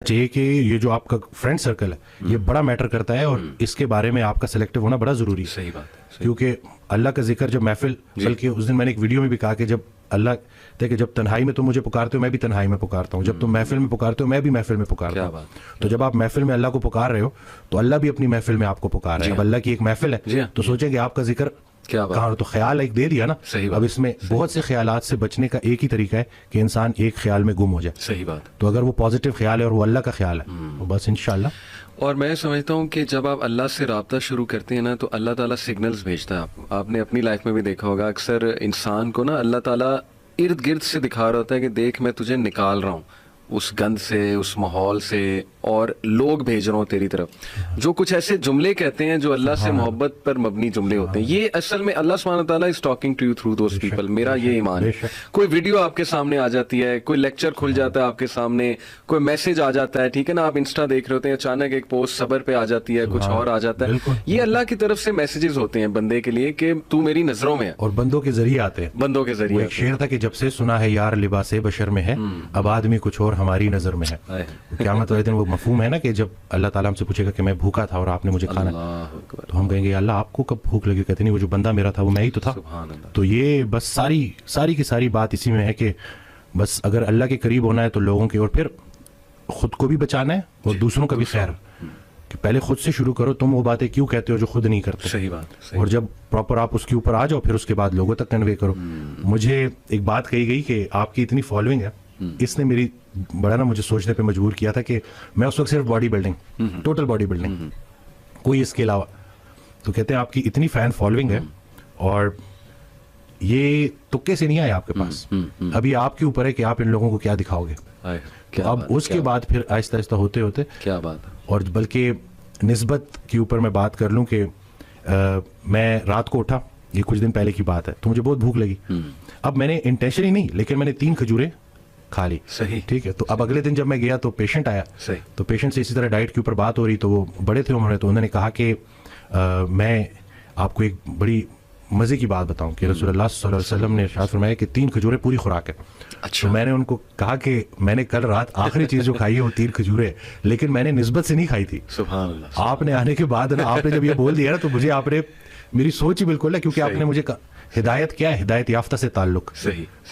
چاہیے کہ یہ جو آپ کا فرینڈ سرکل ہے یہ بڑا میٹر کرتا ہے اور اس کے بارے میں آپ کا سلیکٹو ہونا بڑا ضروری ہے. صحیح بات ہے. کیونکہ اللہ کا ذکر جب محفل, بلکہ اس دن میں نے ایک ویڈیو میں بھی کہا کہ جب اللہ دیکھے جب تنہائی میں تم مجھے پکارتے ہو میں بھی تنہائی میں پکارتا ہوں, جب تم محفل میں پکارتے ہو میں بھی محفل میں پکارتا ہوں. تو جب آپ محفل میں اللہ کو پکار رہے ہو تو اللہ بھی اپنی محفل میں آپ کو پکار رہا ہے. اب اللہ کی ایک محفل ہے تو سوچیں کہ آپ کا ذکر کہاں, تو خیال ایک دے دیا نا. اب اس میں بہت سے خیالات سے بچنے کا ایک ہی طریقہ ہے کہ انسان ایک خیال میں گم ہو جائے. صحیح بات. تو اگر وہ پازیٹیو خیال ہے اور وہ اللہ کا خیال ہے تو بس انشاءاللہ. اور میں سمجھتا ہوں کہ جب آپ اللہ سے رابطہ شروع کرتے ہیں نا تو اللہ تعالیٰ سگنلز بھیجتا ہے. آپ نے اپنی لائف میں بھی دیکھا ہوگا اکثر انسان کو نا اللہ تعالیٰ ارد گرد سے دکھا رہا ہوتا ہے کہ دیکھ میں تجھے نکال رہا ہوں اس گند سے, اس ماحول سے, اور لوگ بھیج رہا ہوں تیری طرف جو کچھ ایسے جملے کہتے ہیں جو اللہ سے محبت پر مبنی جملے ہوتے ہیں. یہ اصل میں اللہ سبحانہ تعالیٰ is talking to you through those people. میرا یہ ایمان ہے. کوئی ویڈیو آپ کے سامنے آ جاتی ہے, کوئی لیکچر کھل جاتا ہے آپ کے سامنے, کوئی میسج آ جاتا ہے, ٹھیک ہے نا, آپ انسٹا دیکھ رہے ہوتے ہیں, اچانک ایک پوسٹ صبر پہ آ جاتی ہے, کچھ اور آ جاتا ہے. یہ اللہ کی طرف سے میسیجز ہوتے ہیں بندے کے لیے کہ تو میری نظروں میں ہے, اور بندوں کے ذریعے آتے ہیں. بندوں کے ذریعے. ایک شعر تھا کہ جب سے سنا ہے یار لباس بشر میں ہے, اب آدمی کچھ اور ہماری نظر میں ہے. قیامت والے دن وہ مفہوم ہے نا کہ جب اللہ تعالیٰ ہم سے پوچھے گا کہ میں بھوکا تھا اور آپ نے مجھے کھانا, تو ہم کہیں گے اللہ آپ کو کب بھوک لگی؟ کہتے نہیں وہ جو بندہ میرا تھا وہ میں ہی تو تھا. تو یہ بس ساری کی ساری بات اسی میں ہے کہ بس اگر اللہ کے قریب ہونا ہے تو لوگوں کے, اور پھر خود کو بھی بچانا ہے اور دوسروں کا بھی خیر, کہ پہلے خود سے شروع کرو. تم وہ باتیں کیوں کہتے ہو جو خود نہیں کرتے؟ صحیح بات. اور جب پراپر آپ اس کے اوپر آ جاؤ پھر اس کے بعد لوگوں تک کنوے کرو. مجھے ایک بات کہی گئی کہ آپ کی اتنی فالوئنگ ہے, اس نے میری بڑا نا مجھے سوچنے پہ مجبور کیا تھا کہ میں اس وقت صرف body building, total body building, کوئی اس کے علاوہ. تو کہتے ہیں آپ کی اتنی فین فالوئنگ ہے اور یہ تکے سے نہیں آئے آپ کے پاس, ابھی آپ کے اوپر ہے کہ آپ ان لوگوں کو کیا دکھاؤ گے. تو اب اس کے بعد پھر آہستہ آہستہ ہوتے ہوتے کیا بات ہے. اور بلکہ نسبت کے اوپر میں بات کر لوں کہ میں رات کو اٹھا, یہ کچھ دن پہلے کی بات ہے, تو مجھے بہت بھوک لگی. اب میں نے انٹینشنلی نہیں لیکن میں نے 3 کھجوریں کھا لی. صحیح. ٹھیک ہے. تو اب اگلے دن جب میں گیا تو پیشنٹ آیا, تو پیشنٹ سے اسی طرح ڈائٹ کے اوپر بات ہو رہی, تو وہ بڑے تھے عمر میں, تو انہوں نے کہا کہ میں آپ کو ایک بڑی مزے کی بات بتاؤں کہ رسول اللہ صلی اللہ علیہ وسلم نے ارشاد فرمایا کہ 3 کھجوریں پوری خوراک ہے. تو میں نے ان کو کہا کہ میں نے کل رات آخری چیز جو کھائی ہے وہ 3 کھجوریں, لیکن میں نے نسبت سے نہیں کھائی تھی. سبحان اللہ. آپ نے آنے کے بعد نا آپ نے جب یہ بول دیا نا تو مجھے آپ نے میری سوچ ہی بالکل ہے, کیونکہ آپ نے مجھے ہدایت کیا ہے, ہدایت یافتہ سے تعلق.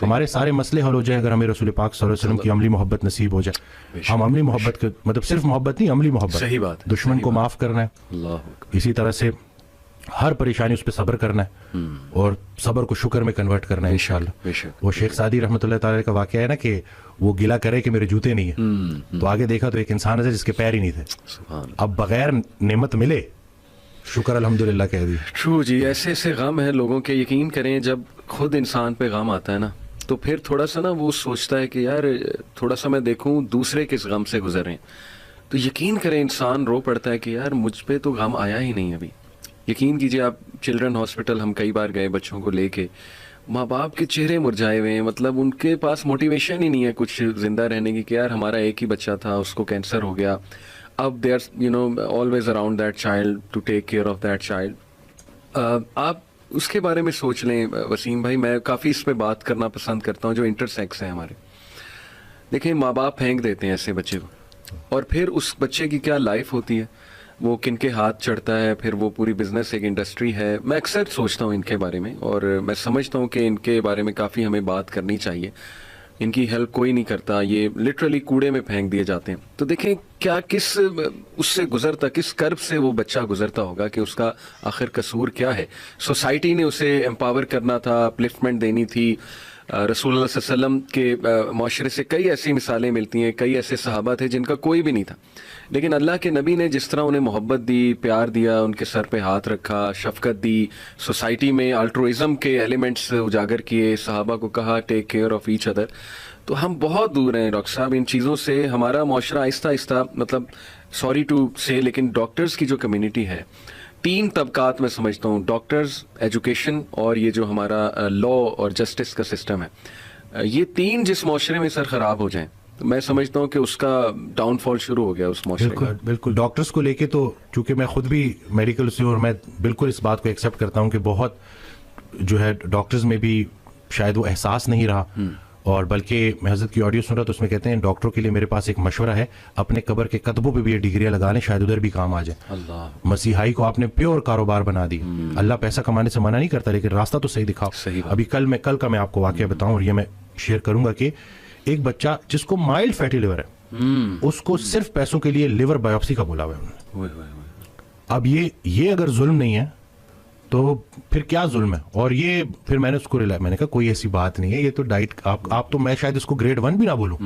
ہمارے سارے مسئلے حل ہو جائیں اگر ہمیں رسول پاک صلی اللہ علیہ وسلم کی عملی محبت نصیب ہو جائے. ہم عملی محبت کے مطلب صرف محبت نہیں, عملی محبت. صحیح بات. دشمن کو معاف کرنا ہے, اسی طرح سے ہر پریشانی اس پہ صبر کرنا ہے, اور صبر کو شکر میں کنورٹ کرنا ہے انشاءاللہ. وہ شیخ سعدی رحمۃ اللہ تعالی کا واقعہ ہے نا کہ وہ گلا کرے کہ میرے جوتے نہیں ہیں, تو آگے دیکھا تو ایک انسان ہے جس کے پیر ہی نہیں تھے. اب بغیر نعمت ملے شکر الحمدللہ کہہ دی. ٹرو جی. ایسے ایسے غم ہیں لوگوں کے, یقین کریں جب خود انسان پہ غم آتا ہے نا تو پھر تھوڑا سا نا وہ سوچتا ہے کہ یار تھوڑا سا میں دیکھوں دوسرے کس غم سے گزر رہے ہیں, تو یقین کریں انسان رو پڑتا ہے کہ یار مجھ پہ تو غم آیا ہی نہیں ابھی. یقین کیجیے آپ, چلڈرن ہاسپٹل ہم کئی بار گئے بچوں کو لے کے, ماں باپ کے چہرے مرجھائے ہوئے ہیں, مطلب ان کے پاس موٹیویشن ہی نہیں ہے کچھ زندہ رہنے کی کہ یار ہمارا ایک ہی بچہ تھا, اس کو کینسر ہو گیا, اب they are always around that child to take care of that child. آپ اس کے بارے میں سوچ لیں وسیم بھائی. میں کافی اس پہ بات کرنا پسند کرتا ہوں جو انٹرسیکس ہیں ہمارے. دیکھیں ماں باپ پھینک دیتے ہیں ایسے بچے کو, اور پھر اس بچے کی کیا لائف ہوتی ہے, وہ کن کے ہاتھ چڑھتا ہے, پھر وہ پوری بزنس ایک انڈسٹری ہے. میں اکثر سوچتا ہوں ان کے بارے میں, اور میں سمجھتا ہوں کہ ان کے بارے میں کافی ہمیں بات کرنی چاہیے. ان کی ہیلپ کوئی نہیں کرتا, یہ لٹرلی کوڑے میں پھینک دیے جاتے ہیں. تو دیکھیں کیا کس اس سے گزرتا, کس کرب سے وہ بچہ گزرتا ہوگا کہ اس کا آخر قصور کیا ہے. سوسائٹی نے اسے امپاور کرنا تھا, اپلفٹمنٹ دینی تھی. رسول اللہ صلی اللہ علیہ وسلم کے معاشرے سے کئی ایسی مثالیں ملتی ہیں, کئی ایسے صحابہ تھے جن کا کوئی بھی نہیں تھا, لیکن اللہ کے نبی نے جس طرح انہیں محبت دی, پیار دیا, ان کے سر پہ ہاتھ رکھا, شفقت دی, سوسائٹی میں الٹروازم کے ایلیمنٹس اجاگر کیے, صحابہ کو کہا take care of each other. تو ہم بہت دور ہیں ڈاکٹر صاحب ان چیزوں سے. ہمارا معاشرہ آہستہ آہستہ, مطلب سوری ٹو سے, لیکن ڈاکٹرز کی جو کمیونٹی ہے, 3 طبقات میں سمجھتا ہوں, ڈاکٹرز, ایجوکیشن, اور یہ جو ہمارا لا اور جسٹس کا سسٹم ہے, یہ 3 جس معاشرے میں سر خراب ہو جائیں تو میں سمجھتا ہوں کہ اس کا ڈاؤن فال شروع ہو گیا اس معاشرے کا. بالکل. ڈاکٹرز کو لے کے تو چونکہ میں خود بھی میڈیکل سے, اور میں بالکل اس بات کو ایکسیپٹ کرتا ہوں کہ بہت جو ہے ڈاکٹرز میں بھی شاید وہ احساس نہیں رہا, اور بلکہ میں حضرت کی آڈیو سن رہا تو اس میں کہتے ہیں ڈاکٹروں کے لیے میرے پاس ایک مشورہ ہے, اپنے قبر کے کتبوں پہ بھی یہ ڈگریاں لگا لیں, شاید ادھر بھی کام آ جائے. اللہ, مسیحائی کو آپ نے پیور کاروبار بنا دی. اللہ پیسہ کمانے سے منع نہیں کرتا, لیکن راستہ تو صحیح دکھاؤ. ابھی کل کا میں آپ کو واقعہ بتاؤں, اور یہ میں شیئر کروں گا کہ ایک بچہ جس کو مائلڈ فیٹی لیور ہے, اس کو صرف پیسوں کے لیے لیور بایوپسی کا بولا ہوا ہے انہوں نے. اب یہ اگر ظلم نہیں ہے تو پھر کیا ظلم ہے؟ اور یہ پھر میں نے اس کو میں نے کہا کوئی ایسی بات نہیں ہے, یہ تو ڈائٹ آپ تو, میں شاید اس کو گریڈ 1 بھی نہ بولوں,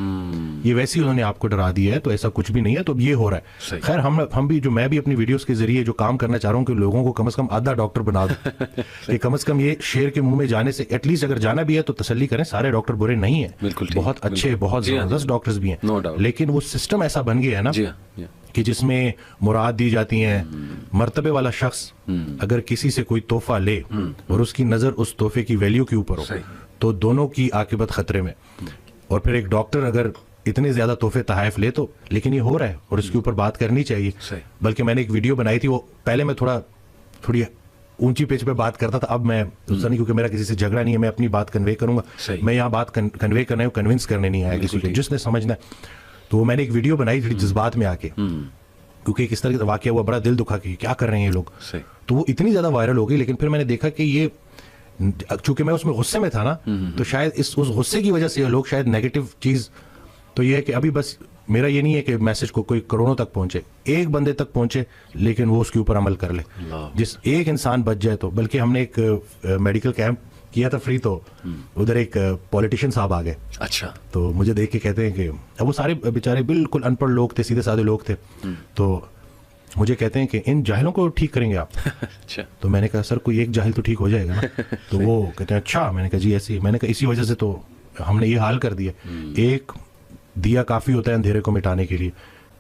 یہ ویسے ہی انہوں نے آپ کو ڈرا دیا ہے, تو ایسا کچھ بھی نہیں ہے. تو یہ ہو رہا ہے. خیر ہم بھی میں بھی اپنی ویڈیوز کے ذریعے جو کام کرنا چاہ رہا ہوں کہ لوگوں کو کم از کم آدھا ڈاکٹر بنا دوں, کہ کم از کم یہ شیر کے منہ میں جانے سے ایٹ لیسٹ اگر جانا بھی ہے تو تسلی کریں, سارے ڈاکٹر برے نہیں ہیں, بہت اچھے بہت زبردست ڈاکٹرز بھی ہیں, لیکن وہ سسٹم ایسا بن گیا ہے نا کہ جس میں مراد دی جاتی ہیں. مرتبے والا شخص اگر کسی سے کوئی تحفہ لے اور اس کی نظر اس تحفے کی ویلیو کے اوپر ہو تو دونوں کی عاقبت خطرے میں. اور پھر ایک ڈاکٹر اگر اتنے زیادہ تحفے تحائف لے تو, لیکن یہ ہو رہا ہے اور اس کے اوپر بات کرنی چاہیے. بلکہ میں نے ایک ویڈیو بنائی تھی, وہ پہلے میں تھوڑی اونچی پیچ پہ بات کرتا تھا, اب میں نہیں, کیونکہ میرا کسی سے جھگڑا نہیں ہے, میں اپنی بات کنوے کروں گا. میں یہاں بات کنوے کرنا ہے, کنونس کرنے نہیں آیا کسی کو, جس نے سمجھنا ہے. تو میں نے ایک ویڈیو بنائی تھی جذبات میں آ کے, کیونکہ ایک اس طرح کا واقعہ ہوا, بڑا دل دکھا کہ کیا کر رہے ہیں یہ لوگ. تو وہ اتنی زیادہ وائرل ہو گئی, لیکن پھر میں نے دیکھا کہ یہ چونکہ میں اس میں غصے میں تھا نا, تو شاید اس غصے کی وجہ سے لوگ شاید نیگیٹو چیز, تو یہ ہے کہ ابھی بس میرا یہ نہیں ہے کہ میسج کو کوئی کروڑوں تک پہنچے, ایک بندے تک پہنچے لیکن وہ اس کے اوپر عمل کر لے, جس ایک انسان بچ جائے تو. بلکہ ہم نے ایک میڈیکل کیمپ کیا تھا فری, تو ادھر ایک پولیٹیشین صاحب آ گئے. اچھا. تو مجھے دیکھ کے کہتے ہیں کہ وہ سارے بیچارے بالکل ان پڑھ لوگ تھے, سیدھے سادے لوگ تھے, تو مجھے کہتے ہیں کہ ان جاہلوں کو ٹھیک کریں گے آپ. تو میں نے کہا سر کوئی ایک جاہل تو ٹھیک ہو جائے گا نا. تو وہ کہتے ہیں اچھا. میں نے کہا جی ایسی, میں نے کہا اسی وجہ سے تو ہم نے یہ حال کر دیا. ایک دیا کافی ہوتا ہے اندھیرے کو مٹانے کے لیے,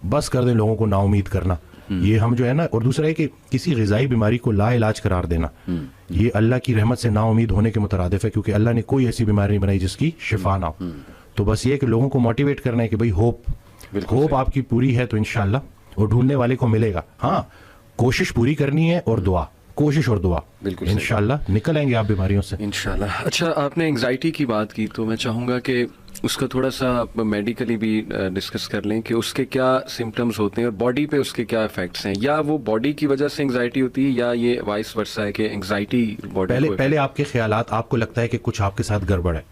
بس کر دیں لوگوں کو نا امید کرنا. یہ ہم جو ہے نا, اور دوسرا ہے کہ کسی غذائی بیماری کو لا علاج قرار دینا, یہ اللہ کی رحمت سے نا امید ہونے کے مترادف ہے, کیونکہ اللہ نے کوئی ایسی بیماری نہیں بنائی جس کی شفا نہ ہو. تو بس یہ کہ لوگوں کو موٹیویٹ کرنا ہے کہ بھائی ہوپ آپ کی پوری ہے تو انشاءاللہ, اور ڈھونڈنے والے کو ملے گا. ہاں کوشش پوری کرنی ہے, اور دعا, کوشش اور دعا, بالکل انشاءاللہ نکل آئیں گے آپ بیماریوں سے انشاءاللہ. اچھا آپ نے انگزائٹی کی بات کی, تو میں چاہوں گا کہ اس کا تھوڑا سا میڈیکلی بھی ڈسکس کر لیں کہ اس کے کیا سمٹمز ہوتے ہیں اور باڈی پہ اس کے کیا افیکٹس ہیں, یا وہ باڈی کی وجہ سے انگزائٹی ہوتی ہے یا یہ وائس ورسا ہے کہ انگزائٹی باڈی. پہلے آپ کے خیالات, آپ کو لگتا ہے کہ کچھ آپ کے ساتھ گڑبڑ ہے,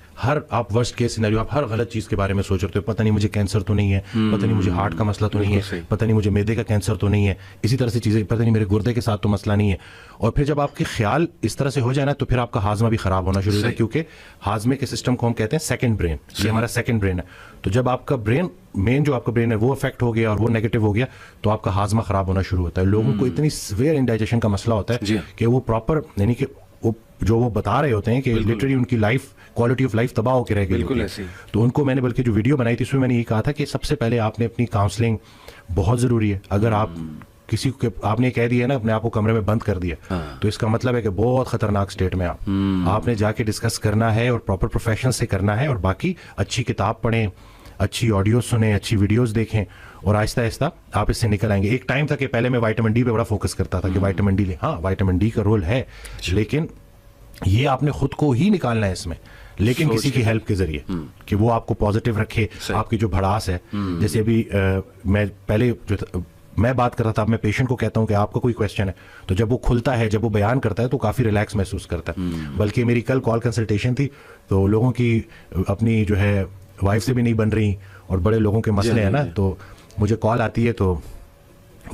آپ ورسٹ کیس سینیریو, آپ ہر غلط چیز کے بارے میں سوچ رہے ہو, پتہ نہیں مجھے کینسر تو نہیں ہے, پتہ نہیں مجھے ہارٹ کا مسئلہ تو نہیں ہے, پتہ نہیں مجھے میدے کا کینسر تو نہیں ہے, اسی طرح سے چیزیں, پتہ نہیں میرے گردے کے ساتھ تو مسئلہ نہیں ہے. اور پھر جب آپ کے خیال اس طرح سے ہو جائے نا, تو پھر آپ کا ہاضمہ بھی خراب ہونا شروع ہوتا ہے, کیونکہ ہاضمے کے سسٹم کو ہم کہتے ہیں سیکنڈ برین, یہ ہمارا سیکنڈ برین ہے. تو جب آپ کا برین, مین جو آپ کا برین ہے وہ افیکٹ ہو گیا اور وہ نیگیٹو ہو گیا, تو آپ کا ہاضمہ خراب ہونا شروع ہوتا ہے. لوگوں کو اتنی سویئر انڈائجیشن کا مسئلہ ہوتا ہے کہ وہ پراپر, یعنی کہ جو وہ بتا رہے ہوتے ہیں کہ لٹرلی ان کی لائف, کوالٹی آف لائف تباہ ہو کے رہ گئی. تو ان کو میں نے بلکہ جو ویڈیو بنائی تھی اس میں میں نے یہ کہا تھا کہ سب سے پہلے آپ نے اپنی کاؤنسلنگ بہت ضروری ہے. اگر آپ کسی کو, آپ نے کہہ دیا نا اپنے آپ کو کمرے میں بند کر دیا, تو اس کا مطلب ہے کہ بہت خطرناک اسٹیٹ میں آپ نے جا کے ڈسکس کرنا ہے, اور پراپر پروفیشن سے کرنا ہے, اور باقی اچھی کتاب پڑھیں, اچھی آڈیو سنیں, اچھی ویڈیوز دیکھیں, اور آہستہ آہستہ آپ اس سے نکل آئیں گے. ایک ٹائم تھا کہ پہلے میں وائٹامن ڈی پہ بڑا فوکس کرتا تھا کہ وائٹامن ڈی لیں, ہاں وائٹامن ڈی کا رول ہے, لیکن یہ آپ نے خود کو ہی نکالنا ہے اس میں, لیکن کسی کی ہیلپ کے ذریعے, کہ وہ آپ کو پازیٹیو رکھے. آپ کی جو بھڑاس ہے, جیسے ابھی میں پہلے جو میں بات کر رہا تھا, اب میں پیشنٹ کو کہتا ہوں کہ آپ کا کوئی کویسچن ہے, تو جب وہ کھلتا ہے, جب وہ بیان کرتا ہے, تو کافی ریلیکس محسوس کرتا ہے. بلکہ میری کل کال کنسلٹیشن تھی, تو لوگوں کی اپنی جو ہے وائف سے بھی نہیں بن رہی, اور بڑے لوگوں کے مسئلے ہیں نا, تو مجھے کال آتی ہے, تو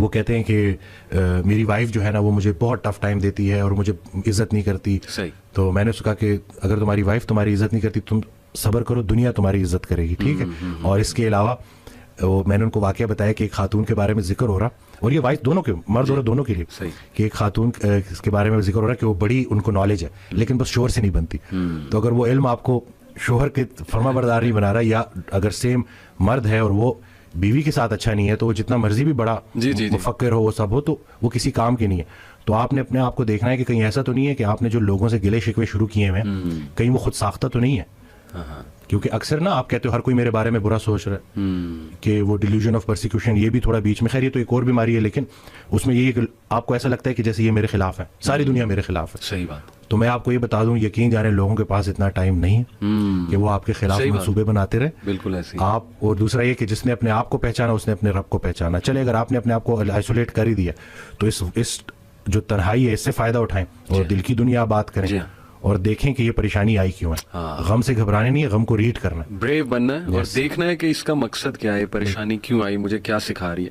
وہ کہتے ہیں کہ میری وائف جو ہے نا وہ مجھے بہت ٹف ٹائم دیتی ہے اور مجھے عزت نہیں کرتی. تو میں نے اس کو کہا کہ اگر تمہاری وائف تمہاری عزت نہیں کرتی, تم صبر کرو, دنیا تمہاری عزت کرے گی, ٹھیک ہے. اور اس کے علاوہ میں نے ان کو واقعہ بتایا کہ ایک خاتون کے بارے میں ذکر ہو رہا, اور یہ وائف دونوں کے, مرد اور دونوں کے لیے, کہ ایک خاتون کے بارے میں ذکر ہو رہا کہ وہ بڑی, ان کو نالج ہے, لیکن بس شوہر سے نہیں بنتی. تو اگر وہ علم آپ کو شوہر کے فرما بردار نہیں بنا رہا, یا اگر سیم مرد ہے اور وہ بیوی کے ساتھ اچھا نہیں ہے, تو وہ جتنا مرضی بھی بڑا مفکر ہو, وہ سب ہو, تو وہ کسی کام کی نہیں ہے. تو آپ نے اپنے آپ کو دیکھنا ہے کہ کہیں ایسا تو نہیں ہے کہ آپ نے جو لوگوں سے گلے شکوے شروع کیے ہوئے ہیں, کہیں وہ خود ساختہ تو نہیں ہے. کیونکہ اکثر نا آپ کہتے ہو ہر کوئی میرے بارے میں برا سوچ رہا ہے, کہ وہ ڈیلیوژن آف پرسیکیوشن, یہ بھی تھوڑا بیچ میں, خیر یہ تو ایک اور بیماری ہے, لیکن اس میں یہ کہ آپ کو ایسا لگتا ہے کہ جیسے یہ میرے خلاف ہے, ساری دنیا میرے خلاف ہے. صحیح بات. تو میں آپ کو یہ بتا دوں، یقین جانے لوگوں کے پاس اتنا ٹائم نہیں ہے کہ وہ آپ کے خلاف منصوبے بناتے رہے. بالکل ایسے آپ، اور دوسرا یہ کہ جس نے اپنے آپ کو پہچانا اس نے اپنے رب کو پہچانا. چلے اگر آپ نے اپنے آپ کو آئسولیٹ کر ہی دیا تو اس جو تنہائی ہے اس سے فائدہ اٹھائیں اور دل کی دنیا بات کریں اور دیکھیں کہ یہ پریشانی آئی کیوں ہے. غم سے گھبرانے نہیں ہے، غم کو ریڈ کرنا ہے، بریو بننا ہے اور دیکھنا ہے کہ اس کا مقصد کیا ہے، پریشانی کیوں آئی، مجھے کیا سکھا رہی ہے.